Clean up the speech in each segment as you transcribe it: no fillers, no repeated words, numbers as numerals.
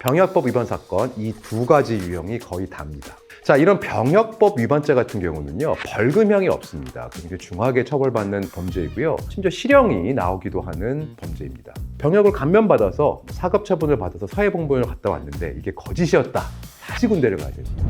병역법 위반 사건 이 두 가지 유형이 거의 답니다. 자, 이런 병역법 위반죄 같은 경우는요, 벌금형이 없습니다. 굉장히 중하게 처벌받는 범죄이고요. 심지어 실형이 나오기도 하는 범죄입니다. 병역을 감면받아서 사급처분을 받아서 사회복무를 갔다 왔는데 이게 거짓이었다. 다시 군대를 가야 됩니다.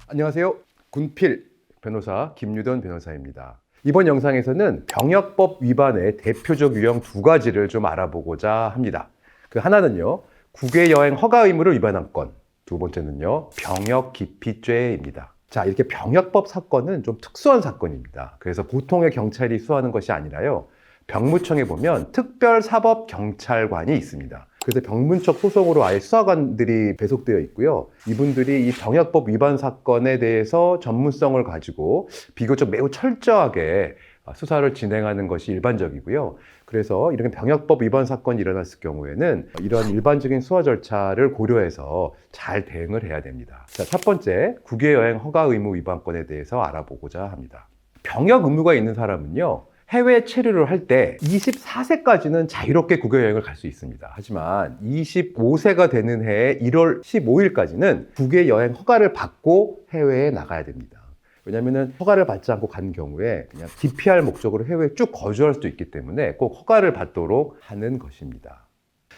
안녕하세요. 군필 변호사 김유던 변호사입니다. 이번 영상에서는 병역법 위반의 대표적 유형 두 가지를 좀 알아보고자 합니다. 그 하나는요, 국외여행 허가 의무를 위반한 건, 두 번째는요, 병역 기피죄입니다. 자, 이렇게 병역법 사건은 좀 특수한 사건입니다. 그래서 보통의 경찰이 수사하는 것이 아니라요, 병무청에 보면 특별사법경찰관이 있습니다. 그래서 병문청 소속으로 아예 수사관들이 배속되어 있고요. 이분들이 이 병역법 위반 사건에 대해서 전문성을 가지고 비교적 매우 철저하게 수사를 진행하는 것이 일반적이고요. 그래서 이런 병역법 위반 사건이 일어났을 경우에는 이런 일반적인 수사 절차를 고려해서 잘 대응을 해야 됩니다. 자, 첫 번째, 국외여행 허가 의무 위반건에 대해서 알아보고자 합니다. 병역 의무가 있는 사람은요, 해외 체류를 할 때 24세까지는 자유롭게 국외여행을 갈 수 있습니다. 하지만 25세가 되는 해에 1월 15일까지는 국외여행 허가를 받고 해외에 나가야 됩니다. 왜냐하면 허가를 받지 않고 간 경우에 그냥 기피할 목적으로 해외에 쭉 거주할 수도 있기 때문에 꼭 허가를 받도록 하는 것입니다.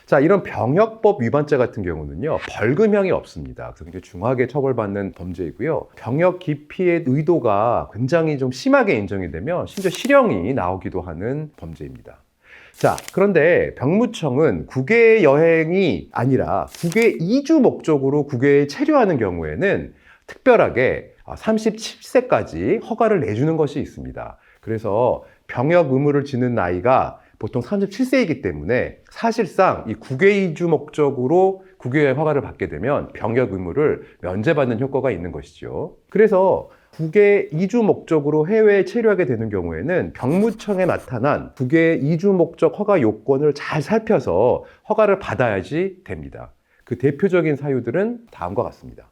자, 이런 병역법 위반죄 같은 경우는요, 벌금형이 없습니다. 그래서 굉장히 중하게 처벌받는 범죄이고요. 병역 기피의 의도가 굉장히 좀 심하게 인정이 되면 심지어 실형이 나오기도 하는 범죄입니다. 자, 그런데 병무청은 국외 여행이 아니라 국외 이주 목적으로 국외에 체류하는 경우에는 특별하게 37세까지 허가를 내주는 것이 있습니다. 그래서 병역 의무를 지는 나이가 보통 37세이기 때문에 사실상 이 국외 이주 목적으로 국외여행 허가를 받게 되면 병역 의무를 면제받는 효과가 있는 것이죠. 그래서 국외 이주 목적으로 해외에 체류하게 되는 경우에는 병무청에 나타난 국외 이주 목적 허가 요건을 잘 살펴서 허가를 받아야지 됩니다. 그 대표적인 사유들은 다음과 같습니다.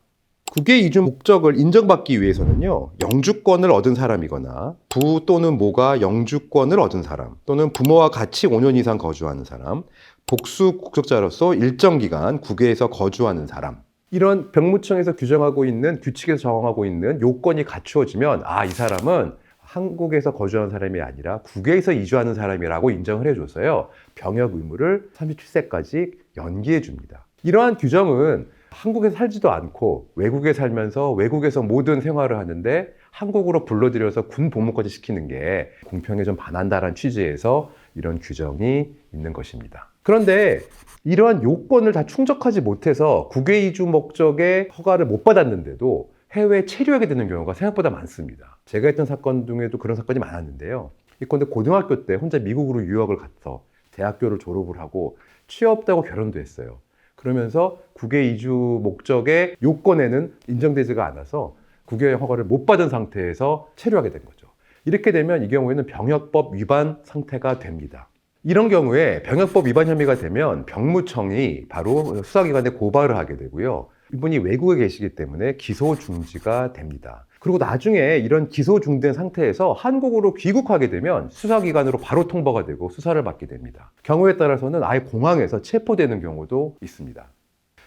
국외 이주 목적을 인정받기 위해서는요, 영주권을 얻은 사람이거나 부 또는 모가 영주권을 얻은 사람, 또는 부모와 같이 5년 이상 거주하는 사람, 복수 국적자로서 일정 기간 국외에서 거주하는 사람, 이런 병무청에서 규정하고 있는, 규칙에서 정하고 있는 요건이 갖추어지면 이 사람은 한국에서 거주하는 사람이 아니라 국외에서 이주하는 사람이라고 인정을 해줘서요, 병역 의무를 37세까지 연기해 줍니다. 이러한 규정은 한국에 살지도 않고 외국에 살면서 외국에서 모든 생활을 하는데 한국으로 불러들여서 군 복무까지 시키는 게 공평에 좀 반한다는 취지에서 이런 규정이 있는 것입니다. 그런데 이러한 요건을 다 충족하지 못해서 국외 이주 목적의 허가를 못 받았는데도 해외에 체류하게 되는 경우가 생각보다 많습니다. 제가 했던 사건 중에도 그런 사건이 많았는데요. 이건데 고등학교 때 혼자 미국으로 유학을 가서 대학교를 졸업을 하고 취업도 하고 결혼도 했어요. 그러면서 국외 이주 목적의 요건에는 인정되지가 않아서 국외여행 허가를 못 받은 상태에서 체류하게 된 거죠. 이렇게 되면 이 경우에는 병역법 위반 상태가 됩니다. 이런 경우에 병역법 위반 혐의가 되면 병무청이 바로 수사기관에 고발을 하게 되고요. 이분이 외국에 계시기 때문에 기소 중지가 됩니다. 그리고 나중에 이런 기소 중된 상태에서 한국으로 귀국하게 되면 수사기관으로 바로 통보가 되고 수사를 받게 됩니다. 경우에 따라서는 아예 공항에서 체포되는 경우도 있습니다.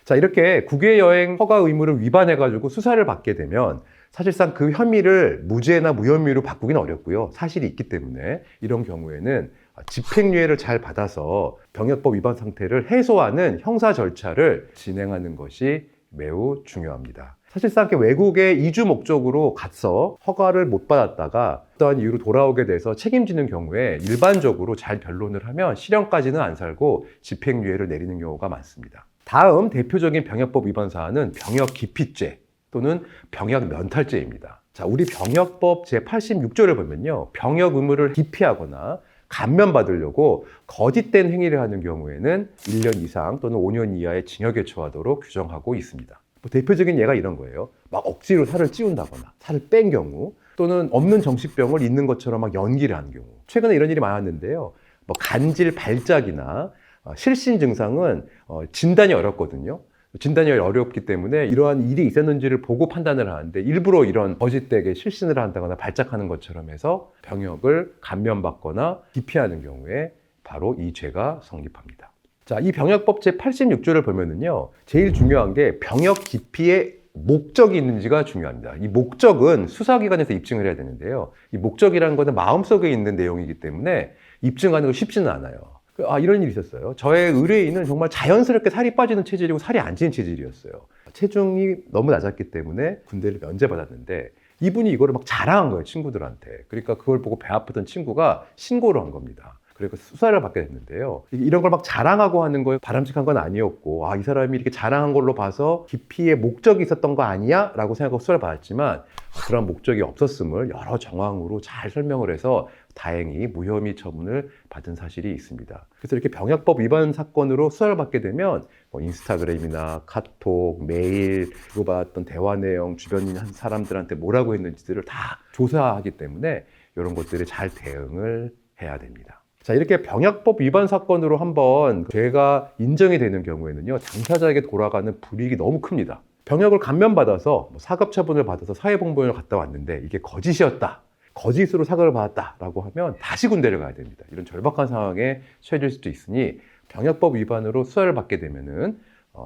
자, 이렇게 국외여행 허가 의무를 위반해가지고 수사를 받게 되면 사실상 그 혐의를 무죄나 무혐의로 바꾸기는 어렵고요. 사실이 있기 때문에 이런 경우에는 집행유예를 잘 받아서 병역법 위반 상태를 해소하는 형사 절차를 진행하는 것이 매우 중요합니다. 사실상 외국에 이주 목적으로 가서 허가를 못 받았다가 어떠한 이유로 돌아오게 돼서 책임지는 경우에 일반적으로 잘 변론을 하면 실형까지는 안 살고 집행유예를 내리는 경우가 많습니다. 다음 대표적인 병역법 위반 사안은 병역 기피죄 또는 병역 면탈죄입니다. 자, 우리 병역법 제86조를 보면요, 병역 의무를 기피하거나 감면받으려고 거짓된 행위를 하는 경우에는 1년 이상 또는 5년 이하의 징역에 처하도록 규정하고 있습니다. 대표적인 예가 이런 거예요. 막 억지로 살을 찌운다거나 살을 뺀 경우, 또는 없는 정신병을 있는 것처럼 막 연기를 하는 경우. 최근에 이런 일이 많았는데요. 간질 발작이나 실신 증상은 진단이 어렵거든요. 진단이 어렵기 때문에 이러한 일이 있었는지를 보고 판단을 하는데 일부러 이런 거짓되게 실신을 한다거나 발작하는 것처럼 해서 병역을 감면받거나 기피하는 경우에 바로 이 죄가 성립합니다. 자, 이 병역법 제86조를 보면은요, 제일 중요한 게 병역 기피의 목적이 있는지가 중요합니다. 이 목적은 수사기관에서 입증을 해야 되는데요. 이 목적이라는 것은 마음속에 있는 내용이기 때문에 입증하는 거 쉽지는 않아요. 이런 일이 있었어요. 저의 의뢰인은 정말 자연스럽게 살이 빠지는 체질이고 살이 안 찌는 체질이었어요. 체중이 너무 낮았기 때문에 군대를 면제받았는데 이분이 이거를 막 자랑한 거예요, 친구들한테. 그러니까 그걸 보고 배 아프던 친구가 신고를 한 겁니다. 그리고 수사를 받게 됐는데요. 이런 걸 막 자랑하고 하는 거에 바람직한 건 아니었고, 이 사람이 이렇게 자랑한 걸로 봐서 기피의 목적이 있었던 거 아니야? 라고 생각하고 수사를 받았지만 그런 목적이 없었음을 여러 정황으로 잘 설명을 해서 다행히 무혐의 처분을 받은 사실이 있습니다. 그래서 이렇게 병역법 위반 사건으로 수사를 받게 되면 인스타그램이나 카톡, 메일, 주고받았던 대화 내용, 주변 사람들한테 뭐라고 했는지들을 다 조사하기 때문에 이런 것들에 잘 대응을 해야 됩니다. 자, 이렇게 병역법 위반 사건으로 한번 죄가 인정이 되는 경우에는요, 당사자에게 돌아가는 불이익이 너무 큽니다. 병역을 감면받아서 사급 처분을 받아서 사회복무원을 갔다 왔는데 이게 거짓이었다, 거짓으로 사과를 받았다라고 하면 다시 군대를 가야 됩니다. 이런 절박한 상황에 처해질 수도 있으니 병역법 위반으로 수사를 받게 되면은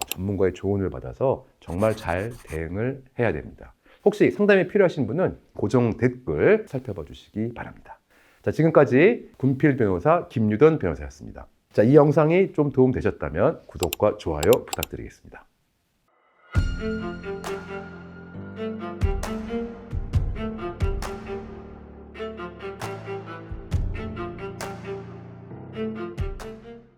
전문가의 조언을 받아서 정말 잘 대응을 해야 됩니다. 혹시 상담이 필요하신 분은 고정 댓글 살펴봐 주시기 바랍니다. 자, 지금까지 군필 변호사 김유던 변호사였습니다. 자, 이 영상이 좀 도움 되셨다면 구독과 좋아요 부탁드리겠습니다.